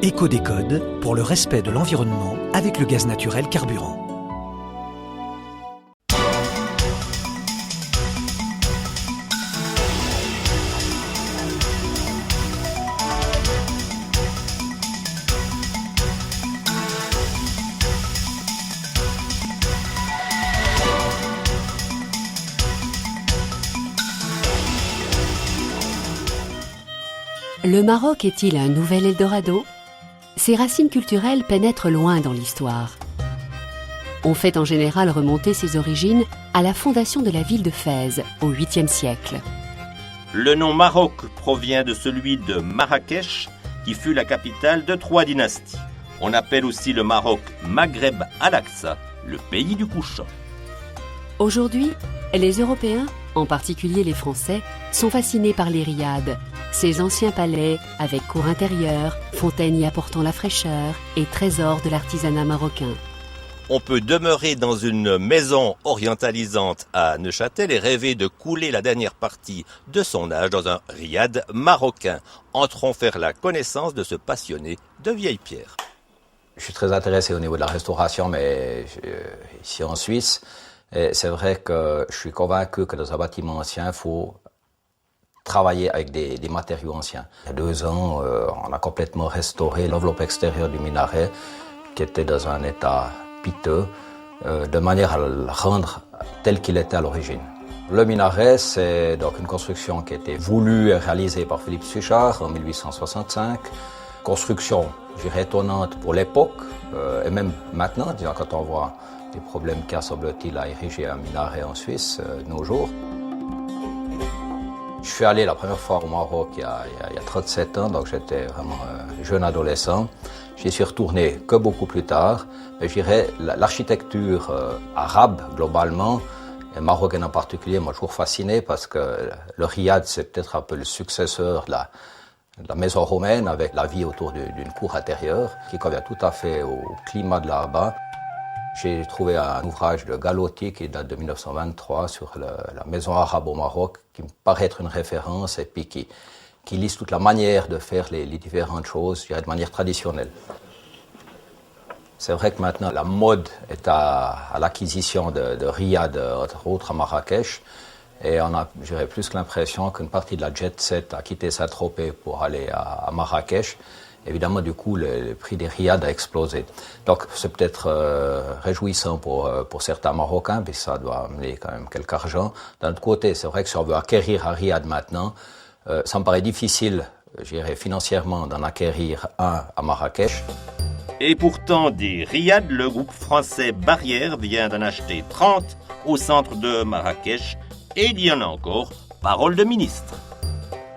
Éco-décode pour le respect de l'environnement avec le gaz naturel carburant. Le Maroc est-il un nouvel Eldorado ? Ses racines culturelles pénètrent loin dans l'histoire. On fait en général remonter ses origines à la fondation de la ville de Fès au 8e siècle. Le nom Maroc provient de celui de Marrakech, qui fut la capitale de 3 dynasties. On appelle aussi le Maroc Maghreb al-Aqsa, le pays du couchant. Aujourd'hui, les Européens, en particulier les Français, sont fascinés par les riads, ces anciens palais avec cours intérieures, fontaines y apportant la fraîcheur et trésors de l'artisanat marocain. On peut demeurer dans une maison orientalisante à Neuchâtel et rêver de couler la dernière partie de son âge dans un riad marocain. Entrons faire la connaissance de ce passionné de vieilles pierres. Je suis très intéressé au niveau de la restauration, mais ici en Suisse, et c'est vrai que je suis convaincu que dans un bâtiment ancien, il faut travailler avec des matériaux anciens. Il y a 2 ans, on a complètement restauré l'enveloppe extérieure du minaret, qui était dans un état piteux, de manière à le rendre tel qu'il était à l'origine. Le minaret, c'est donc une construction qui a été voulue et réalisée par Philippe Suchard en 1865. Construction, je dirais, étonnante pour l'époque, et même maintenant, disons, quand on voit les problèmes qu'il y a, semble-t-il, à ériger un minaret en Suisse de nos jours. Je suis allé la première fois au Maroc il y a 37 ans, donc j'étais vraiment jeune adolescent. J'y suis retourné que beaucoup plus tard. Mais je dirais l'architecture arabe, globalement, et marocaine en particulier, m'a toujours fasciné parce que le riad, c'est peut-être un peu le successeur de la maison romaine avec la vie autour d'une cour intérieure qui convient tout à fait au climat de là-bas. J'ai trouvé un ouvrage de Galotti qui date de 1923 sur la maison arabe au Maroc, qui me paraît être une référence et puis qui liste toute la manière de faire les différentes choses, je dirais, de manière traditionnelle. C'est vrai que maintenant la mode est à l'acquisition de riad, entre autres à Marrakech, et on a, je dirais, plus que l'impression qu'une partie de la jet set a quitté Saint-Tropez pour aller à Marrakech. Évidemment, du coup, le prix des riads a explosé. Donc, c'est peut-être réjouissant pour certains Marocains, puis ça doit amener quand même quelque argent. D'un autre côté, c'est vrai que si on veut acquérir un riad maintenant, ça me paraît difficile, je dirais, financièrement, d'en acquérir un à Marrakech. Et pourtant, des riads, le groupe français Barrière vient d'en acheter 30 au centre de Marrakech. Et il y en a encore, parole de ministre.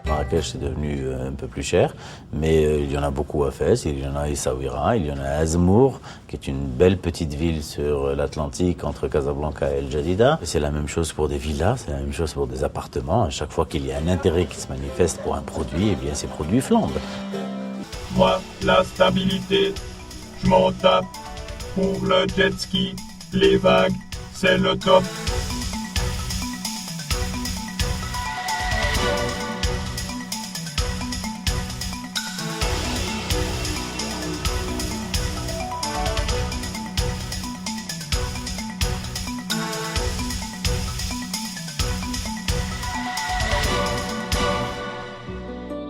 Marrakech c'est devenu un peu plus cher, mais il y en a beaucoup à Fès, il y en a à Essaouira, il y en a à Azmour, qui est une belle petite ville sur l'Atlantique entre Casablanca et El Jadida. C'est la même chose pour des villas, c'est la même chose pour des appartements. À chaque fois qu'il y a un intérêt qui se manifeste pour un produit, eh bien ces produits flambent. Moi, la stabilité, je m'en tape. Pour le jet ski, les vagues, c'est le top.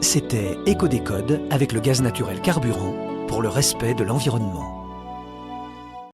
C'était Éco-décode avec le gaz naturel carburant pour le respect de l'environnement.